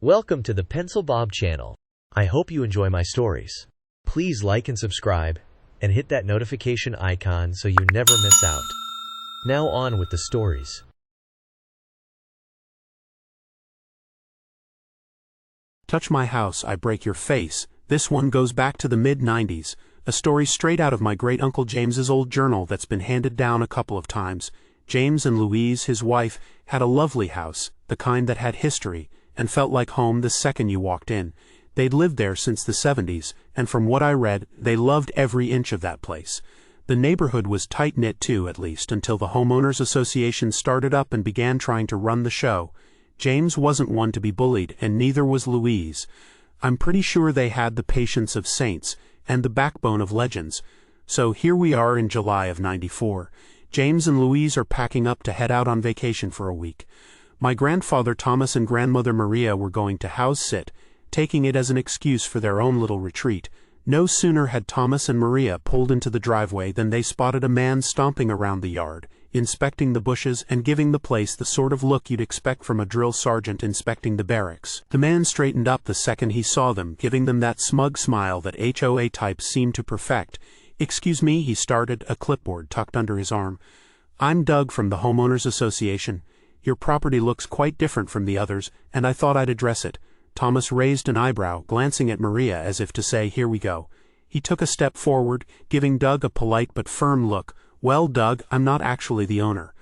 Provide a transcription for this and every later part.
Welcome to the Pencil Bob channel. I hope you enjoy my stories. Please like and subscribe, and hit that notification icon so you never miss out. Now on with the stories. Touch my house, I break your face. This one goes back to the mid-90s, a story straight out of my great-uncle James's old journal that's been handed down a couple of times. James and Louise, his wife, had a lovely house, the kind that had history, and felt like home the second you walked in. They'd lived there since the 70s, and from what I read, they loved every inch of that place. The neighborhood was tight-knit too, at least, until the Homeowners Association started up and began trying to run the show. James wasn't one to be bullied, and neither was Louise. I'm pretty sure they had the patience of saints, and the backbone of legends. So here we are in July of '94. James and Louise are packing up to head out on vacation for a week. My grandfather Thomas and grandmother Maria were going to house sit, taking it as an excuse for their own little retreat. No sooner had Thomas and Maria pulled into the driveway than they spotted a man stomping around the yard, inspecting the bushes and giving the place the sort of look you'd expect from a drill sergeant inspecting the barracks. The man straightened up the second he saw them, giving them that smug smile that HOA types seem to perfect. "Excuse me," he started, a clipboard tucked under his arm. "I'm Doug from the Homeowners Association. Your property looks quite different from the others, and I thought I'd address it." Thomas raised an eyebrow, glancing at Maria as if to say, "Here we go." He took a step forward, giving Doug a polite but firm look. "Well, Doug, I'm not actually the owner.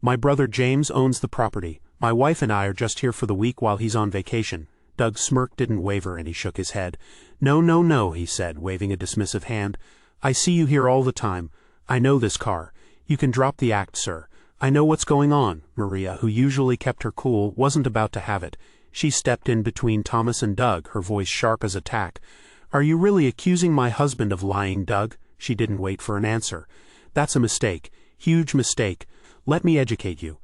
My brother James owns the property. My wife and I are just here for the week while he's on vacation." Doug's smirk didn't waver and he shook his head. No, he said, waving a dismissive hand. "I see you here all the time. I know this car. You can drop the act, sir. I know what's going on." Maria, who usually kept her cool, wasn't about to have it. She stepped in between Thomas and Doug, her voice sharp as a tack. "Are you really accusing my husband of lying, Doug?" She didn't wait for an answer. "That's a mistake. Huge mistake. Let me educate you.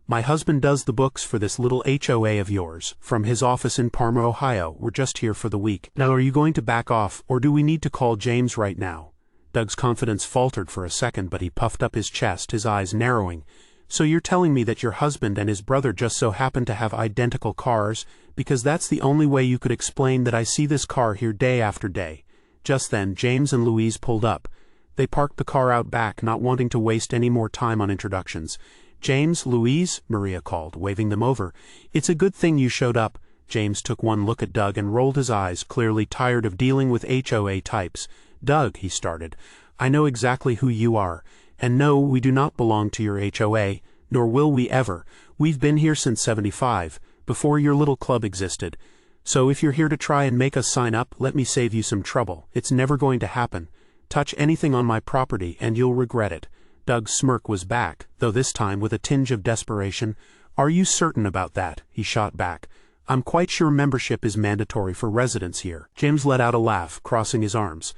My husband does the books for this little HOA of yours, from his office in Parma, Ohio. We're just here for the week. Now are you going to back off, or do we need to call James right now?" Doug's confidence faltered for a second, but he puffed up his chest, his eyes narrowing. "So you're telling me that your husband and his brother just so happen to have identical cars, because that's the only way you could explain that I see this car here day after day." Just then, James and Louise pulled up. They parked the car out back, not wanting to waste any more time on introductions. "James, Louise," Maria called, waving them over. "It's a good thing you showed up." James took one look at Doug and rolled his eyes, clearly tired of dealing with HOA types. "Doug," he started, "I know exactly who you are. And no, we do not belong to your HOA, nor will we ever. We've been here since '75, before your little club existed. So if you're here to try and make us sign up, let me save you some trouble. It's never going to happen. Touch anything on my property and you'll regret it." Doug's smirk was back, though this time with a tinge of desperation. "Are you certain about that?" he shot back. "I'm quite sure membership is mandatory for residents here." James let out a laugh, crossing his arms.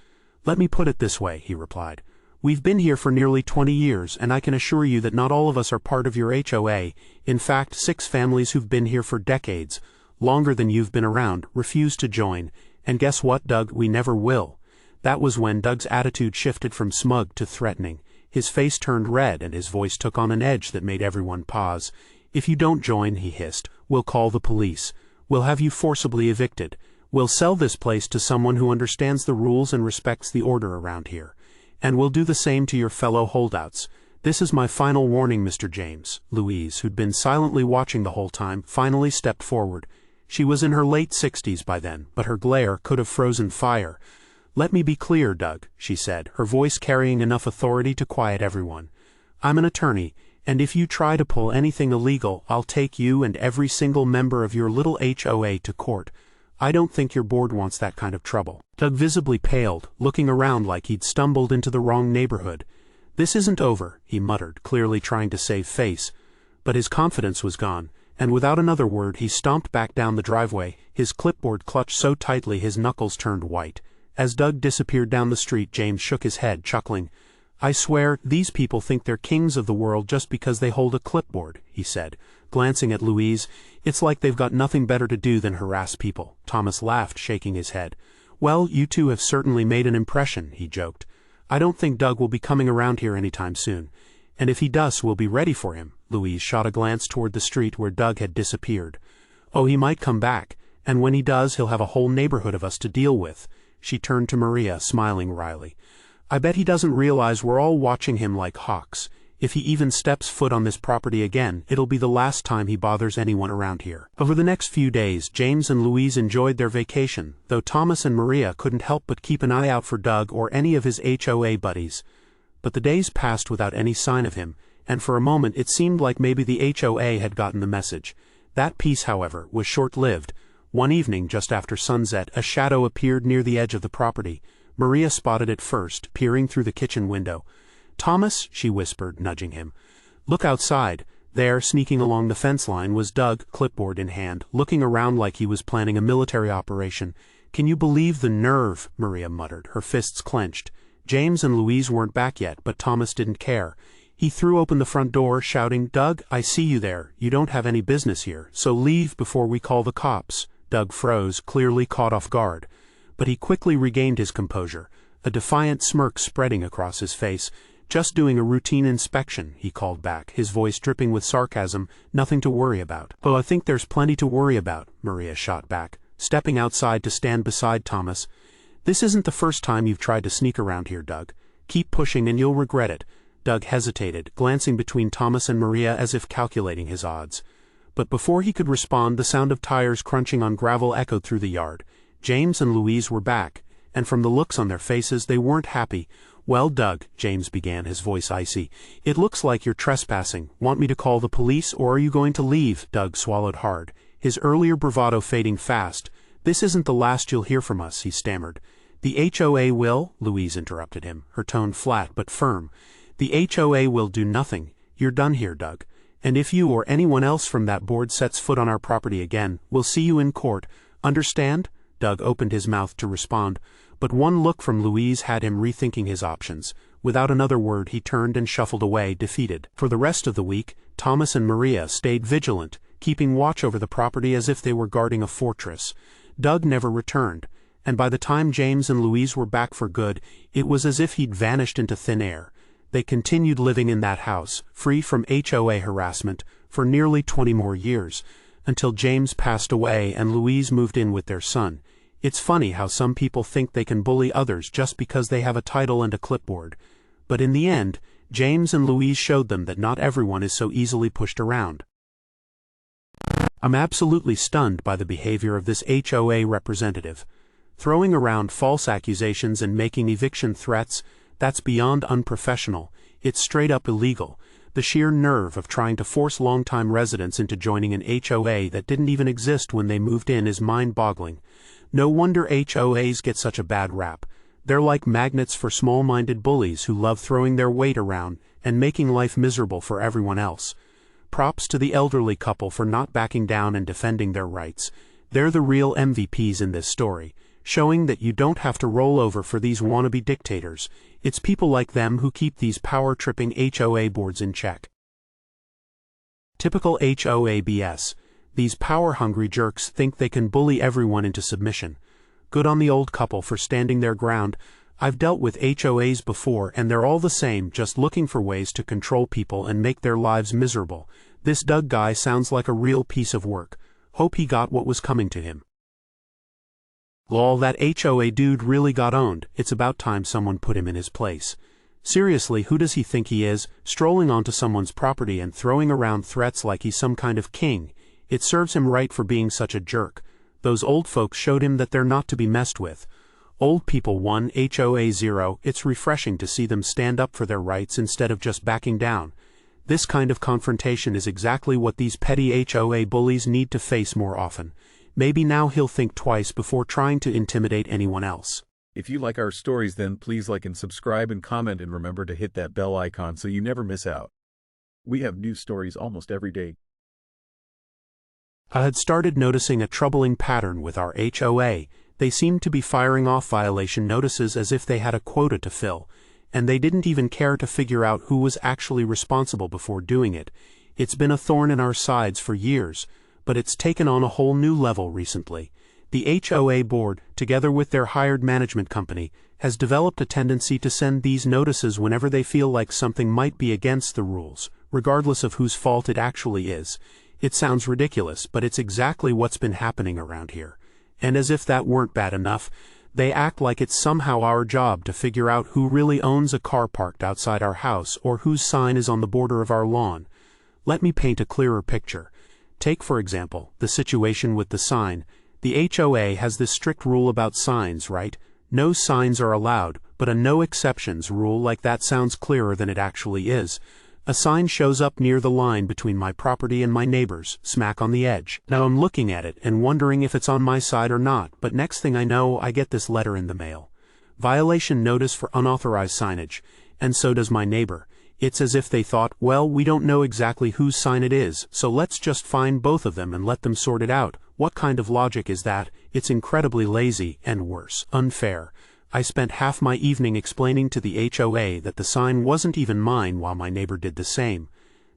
"Let me put it this way," he replied. "We've been here for nearly 20 years, and I can assure you that not all of us are part of your HOA. In fact, 6 families who've been here for decades, longer than you've been around, refuse to join. And guess what, Doug? We never will." That was when Doug's attitude shifted from smug to threatening. His face turned red and his voice took on an edge that made everyone pause. "If you don't join," he hissed, "we'll call the police. We'll have you forcibly evicted. We'll sell this place to someone who understands the rules and respects the order around here. And we'll do the same to your fellow holdouts. This is my final warning, Mr. James." Louise, who'd been silently watching the whole time, finally stepped forward. She was in her late 60s by then, but her glare could have frozen fire. "Let me be clear, Doug," she said, her voice carrying enough authority to quiet everyone. "I'm an attorney, and if you try to pull anything illegal, I'll take you and every single member of your little HOA to court. I don't think your board wants that kind of trouble." Doug visibly paled, looking around like he'd stumbled into the wrong neighborhood. "This isn't over," he muttered, clearly trying to save face. But his confidence was gone, and without another word he stomped back down the driveway, his clipboard clutched so tightly his knuckles turned white. As Doug disappeared down the street, James shook his head, chuckling. "I swear, these people think they're kings of the world just because they hold a clipboard," he said, glancing at Louise. "It's like they've got nothing better to do than harass people." Thomas laughed, shaking his head. "Well, you two have certainly made an impression," he joked. "I don't think Doug will be coming around here anytime soon. And if he does, we'll be ready for him." Louise shot a glance toward the street where Doug had disappeared. "Oh, he might come back. And when he does, he'll have a whole neighborhood of us to deal with." She turned to Maria, smiling wryly. "I bet he doesn't realize we're all watching him like hawks. If he even steps foot on this property again, it'll be the last time he bothers anyone around here." Over the next few days, James and Louise enjoyed their vacation, though Thomas and Maria couldn't help but keep an eye out for Doug or any of his HOA buddies. But the days passed without any sign of him, and for a moment it seemed like maybe the HOA had gotten the message. That peace, however, was short-lived. One evening, just after sunset, a shadow appeared near the edge of the property. Maria spotted it first, peering through the kitchen window. "Thomas," she whispered, nudging him. "Look outside." There, sneaking along the fence line, was Doug, clipboard in hand, looking around like he was planning a military operation. "Can you believe the nerve?" Maria muttered, her fists clenched. James and Louise weren't back yet, but Thomas didn't care. He threw open the front door, shouting, "Doug, I see you there. You don't have any business here, so leave before we call the cops." Doug froze, clearly caught off guard. But he quickly regained his composure, a defiant smirk spreading across his face. "Just doing a routine inspection," he called back, his voice dripping with sarcasm. "Nothing to worry about." "Well, I think there's plenty to worry about," Maria shot back, stepping outside to stand beside Thomas. "This isn't the first time you've tried to sneak around here, Doug. Keep pushing and you'll regret it." Doug hesitated, glancing between Thomas and Maria as if calculating his odds. But before he could respond, the sound of tires crunching on gravel echoed through the yard. James and Louise were back, and from the looks on their faces, they weren't happy. "Well, Doug," James began, his voice icy, "it looks like you're trespassing. Want me to call the police, or are you going to leave?" Doug swallowed hard, his earlier bravado fading fast. "This isn't the last you'll hear from us," he stammered. "The HOA will," Louise interrupted him, her tone flat but firm. "The HOA will do nothing. You're done here, Doug. And if you or anyone else from that board sets foot on our property again, we'll see you in court. Understand?" Doug opened his mouth to respond, but one look from Louise had him rethinking his options. Without another word, he turned and shuffled away, defeated. For the rest of the week, Thomas and Maria stayed vigilant, keeping watch over the property as if they were guarding a fortress. Doug never returned, and by the time James and Louise were back for good, it was as if he'd vanished into thin air. They continued living in that house, free from HOA harassment, for nearly 20 more years, until James passed away and Louise moved in with their son. It's funny how some people think they can bully others just because they have a title and a clipboard. But in the end, James and Louise showed them that not everyone is so easily pushed around. I'm absolutely stunned by the behavior of this HOA representative. Throwing around false accusations and making eviction threats, that's beyond unprofessional. It's straight up illegal. The sheer nerve of trying to force longtime residents into joining an HOA that didn't even exist when they moved in is mind-boggling. No wonder HOAs get such a bad rap. They're like magnets for small-minded bullies who love throwing their weight around and making life miserable for everyone else. Props to the elderly couple for not backing down and defending their rights. They're the real MVPs in this story, showing that you don't have to roll over for these wannabe dictators. It's people like them who keep these power-tripping HOA boards in check. Typical HOA BS. These power-hungry jerks think they can bully everyone into submission. Good on the old couple for standing their ground. I've dealt with HOAs before, and they're all the same, just looking for ways to control people and make their lives miserable. This Doug guy sounds like a real piece of work. Hope he got what was coming to him. Lol, that HOA dude really got owned. It's about time someone put him in his place. Seriously, who does he think he is, strolling onto someone's property and throwing around threats like he's some kind of king? It serves him right for being such a jerk. Those old folks showed him that they're not to be messed with. Old people 1, HOA 0, it's refreshing to see them stand up for their rights instead of just backing down. This kind of confrontation is exactly what these petty HOA bullies need to face more often. Maybe now he'll think twice before trying to intimidate anyone else. If you like our stories, then please like and subscribe and comment, and remember to hit that bell icon so you never miss out. We have new stories almost every day. I had started noticing a troubling pattern with our HOA. They seemed to be firing off violation notices as if they had a quota to fill, and they didn't even care to figure out who was actually responsible before doing it. It's been a thorn in our sides for years, but it's taken on a whole new level recently. The HOA board, together with their hired management company, has developed a tendency to send these notices whenever they feel like something might be against the rules, regardless of whose fault it actually is. It sounds ridiculous, but it's exactly what's been happening around here. And as if that weren't bad enough, they act like it's somehow our job to figure out who really owns a car parked outside our house or whose sign is on the border of our lawn. Let me paint a clearer picture. Take, for example, the situation with the sign. The HOA has this strict rule about signs, right? No signs are allowed, but a no exceptions rule like that sounds clearer than it actually is. A sign shows up near the line between my property and my neighbor's, smack on the edge. Now I'm looking at it and wondering if it's on my side or not, but next thing I know, I get this letter in the mail. Violation notice for unauthorized signage, and so does my neighbor. It's as if they thought, well, we don't know exactly whose sign it is, so let's just find both of them and let them sort it out. What kind of logic is that? It's incredibly lazy, and worse, unfair. I spent half my evening explaining to the HOA that the sign wasn't even mine while my neighbor did the same.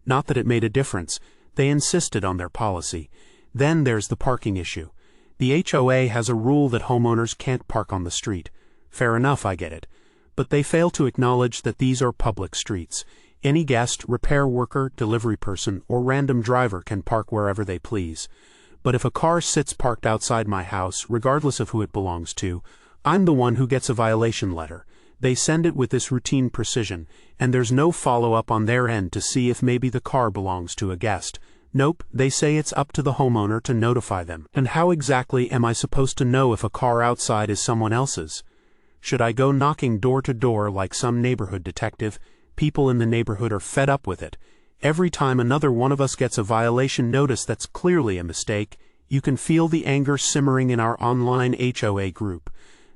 Not that it made a difference. They insisted on their policy. Then there's the parking issue. The HOA has a rule that homeowners can't park on the street. Fair enough, I get it. But they fail to acknowledge that these are public streets. Any guest, repair worker, delivery person, or random driver can park wherever they please. But if a car sits parked outside my house, regardless of who it belongs to, I'm the one who gets a violation letter. They send it with this routine precision, and there's no follow-up on their end to see if maybe the car belongs to a guest. Nope, they say it's up to the homeowner to notify them. And how exactly am I supposed to know if a car outside is someone else's? Should I go knocking door to door like some neighborhood detective? People in the neighborhood are fed up with it. Every time another one of us gets a violation notice that's clearly a mistake, you can feel the anger simmering in our online HOA group.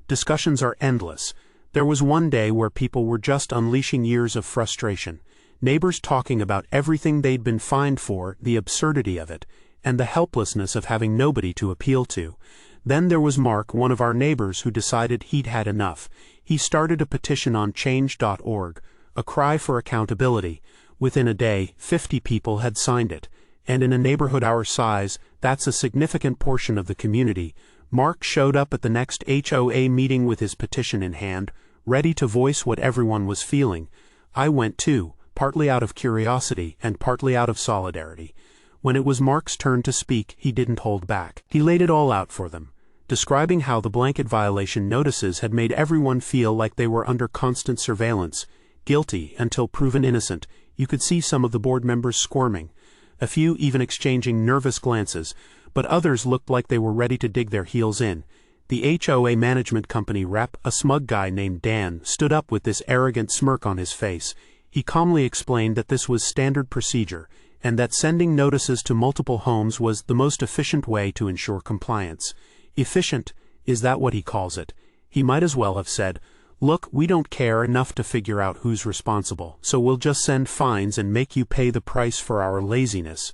Discussions are endless. There was one day where people were just unleashing years of frustration. Neighbors talking about everything they'd been fined for, the absurdity of it, and the helplessness of having nobody to appeal to. Then there was Mark, one of our neighbors, who decided he'd had enough. He started a petition on change.org, a cry for accountability. Within a day, 50 people had signed it. And in a neighborhood our size, that's a significant portion of the community. Mark showed up at the next HOA meeting with his petition in hand, ready to voice what everyone was feeling. I went too, partly out of curiosity and partly out of solidarity. When it was Mark's turn to speak, he didn't hold back. He laid it all out for them, describing how the blanket violation notices had made everyone feel like they were under constant surveillance, guilty until proven innocent. You could see some of the board members squirming, a few even exchanging nervous glances, but others looked like they were ready to dig their heels in. The HOA management company rep, a smug guy named Dan, stood up with this arrogant smirk on his face. He calmly explained that this was standard procedure, and that sending notices to multiple homes was the most efficient way to ensure compliance. Efficient, is that what he calls it? He might as well have said, look, we don't care enough to figure out who's responsible, so we'll just send fines and make you pay the price for our laziness.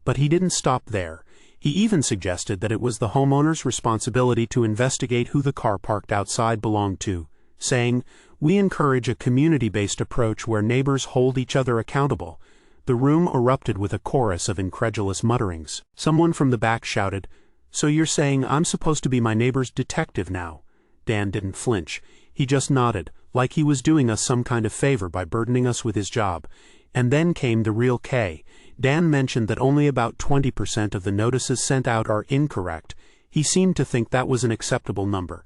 But he didn't stop there. He even suggested that it was the homeowner's responsibility to investigate who the car parked outside belonged to, saying, we encourage a community-based approach where neighbors hold each other accountable. The room erupted with a chorus of incredulous mutterings. Someone from the back shouted, so you're saying I'm supposed to be my neighbor's detective now? Dan didn't flinch. He just nodded, like he was doing us some kind of favor by burdening us with his job. And then came the real K. Dan mentioned that only about 20% of the notices sent out are incorrect. He seemed to think that was an acceptable number.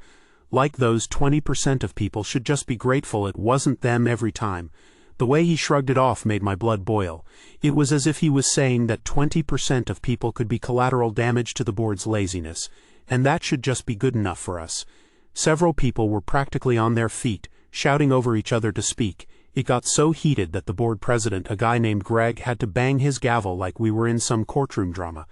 Like those 20% of people should just be grateful it wasn't them every time. The way he shrugged it off made my blood boil. It was as if he was saying that 20% of people could be collateral damage to the board's laziness, and that should just be good enough for us. Several people were practically on their feet, shouting over each other to speak. It got so heated that the board president, a guy named Greg, had to bang his gavel like we were in some courtroom drama.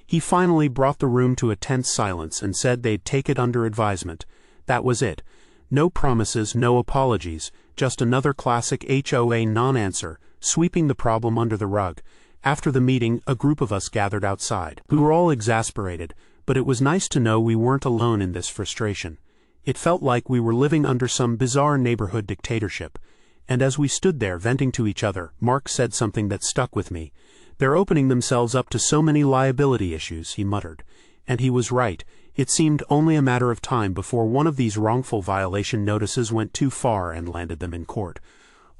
He finally brought the room to a tense silence and said they'd take it under advisement. That was it. No promises, no apologies, just another classic HOA non-answer, sweeping the problem under the rug. After the meeting, a group of us gathered outside. We were all exasperated, but it was nice to know we weren't alone in this frustration. It felt like we were living under some bizarre neighborhood dictatorship. And as we stood there venting to each other, Mark said something that stuck with me. They're opening themselves up to so many liability issues, he muttered. And he was right. It seemed only a matter of time before one of these wrongful violation notices went too far and landed them in court.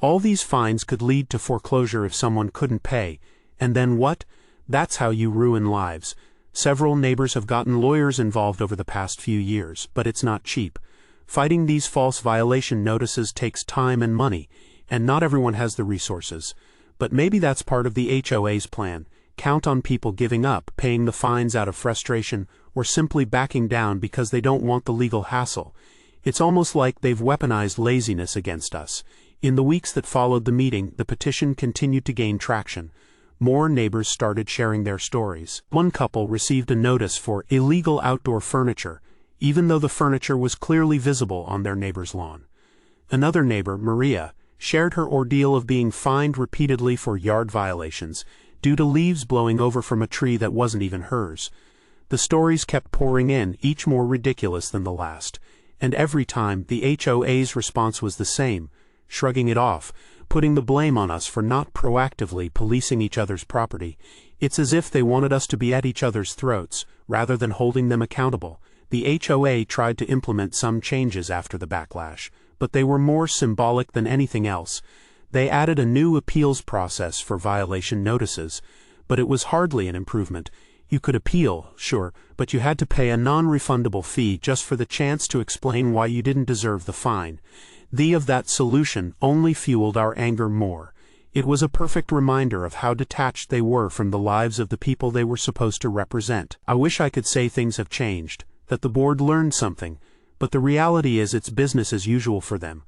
All these fines could lead to foreclosure if someone couldn't pay. And then what? That's how you ruin lives. Several neighbors have gotten lawyers involved over the past few years, but it's not cheap. Fighting these false violation notices takes time and money, and not everyone has the resources. But maybe that's part of the HOA's plan. Count on people giving up, paying the fines out of frustration, or simply backing down because they don't want the legal hassle. It's almost like they've weaponized laziness against us. In the weeks that followed the meeting, the petition continued to gain traction. More neighbors started sharing their stories. One couple received a notice for illegal outdoor furniture, even though the furniture was clearly visible on their neighbor's lawn. Another neighbor, Maria, shared her ordeal of being fined repeatedly for yard violations due to leaves blowing over from a tree that wasn't even hers. The stories kept pouring in, each more ridiculous than the last, and every time the HOA's response was the same, shrugging it off, putting the blame on us for not proactively policing each other's property. It's as if they wanted us to be at each other's throats, rather than holding them accountable. The HOA tried to implement some changes after the backlash, but they were more symbolic than anything else. They added a new appeals process for violation notices, but it was hardly an improvement. You could appeal, sure, but you had to pay a non-refundable fee just for the chance to explain why you didn't deserve the fine. That solution only fueled our anger more. It was a perfect reminder of how detached they were from the lives of the people they were supposed to represent. I wish I could say things have changed, that the board learned something, but the reality is it's business as usual for them.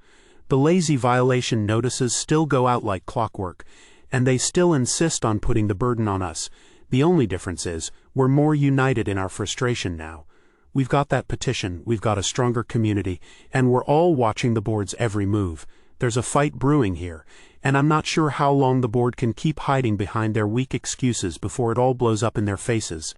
The lazy violation notices still go out like clockwork, and they still insist on putting the burden on us. The only difference is, we're more united in our frustration now. We've got that petition, we've got a stronger community, and we're all watching the board's every move. There's a fight brewing here, and I'm not sure how long the board can keep hiding behind their weak excuses before it all blows up in their faces.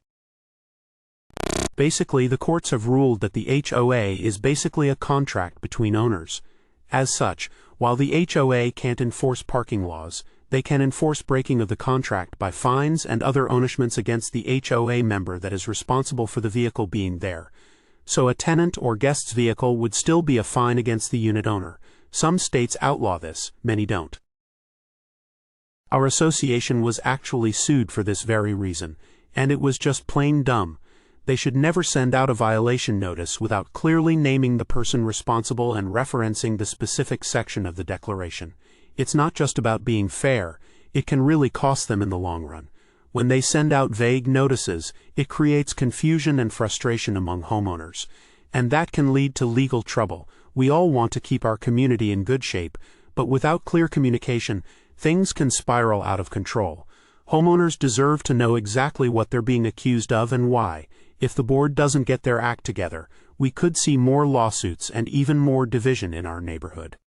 Basically, the courts have ruled that the HOA is basically a contract between owners. As such, while the HOA can't enforce parking laws, they can enforce breaking of the contract by fines and other punishments against the HOA member that is responsible for the vehicle being there. So a tenant or guest's vehicle would still be a fine against the unit owner. Some states outlaw this, many don't. Our association was actually sued for this very reason, and it was just plain dumb. They should never send out a violation notice without clearly naming the person responsible and referencing the specific section of the declaration. It's not just about being fair, it can really cost them in the long run. When they send out vague notices, it creates confusion and frustration among homeowners, and that can lead to legal trouble. We all want to keep our community in good shape, but without clear communication, things can spiral out of control. Homeowners deserve to know exactly what they're being accused of and why. If the board doesn't get their act together, we could see more lawsuits and even more division in our neighborhood.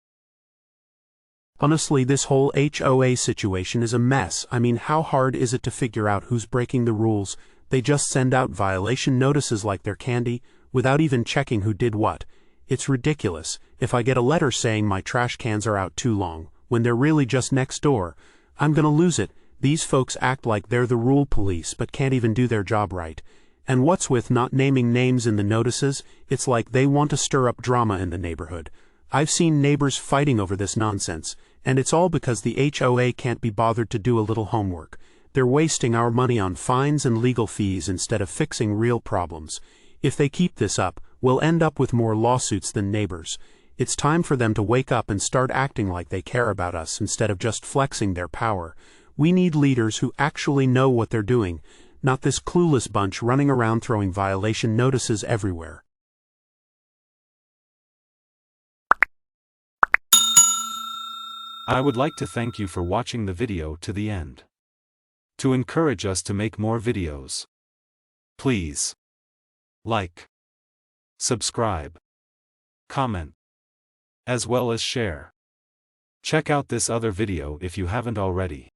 Honestly, this whole HOA situation is a mess. I mean, how hard is it to figure out who's breaking the rules? They just send out violation notices like they're candy, without even checking who did what. It's ridiculous. If I get a letter saying my trash cans are out too long, when they're really just next door, I'm gonna lose it. These folks act like they're the rule police but can't even do their job right. And what's with not naming names in the notices? It's like they want to stir up drama in the neighborhood. I've seen neighbors fighting over this nonsense, and it's all because the HOA can't be bothered to do a little homework. They're wasting our money on fines and legal fees instead of fixing real problems. If they keep this up, we'll end up with more lawsuits than neighbors. It's time for them to wake up and start acting like they care about us instead of just flexing their power. We need leaders who actually know what they're doing, not this clueless bunch running around throwing violation notices everywhere. I would like to thank you for watching the video to the end. To encourage us to make more videos, please like, subscribe, comment, as well as share. Check out this other video if you haven't already.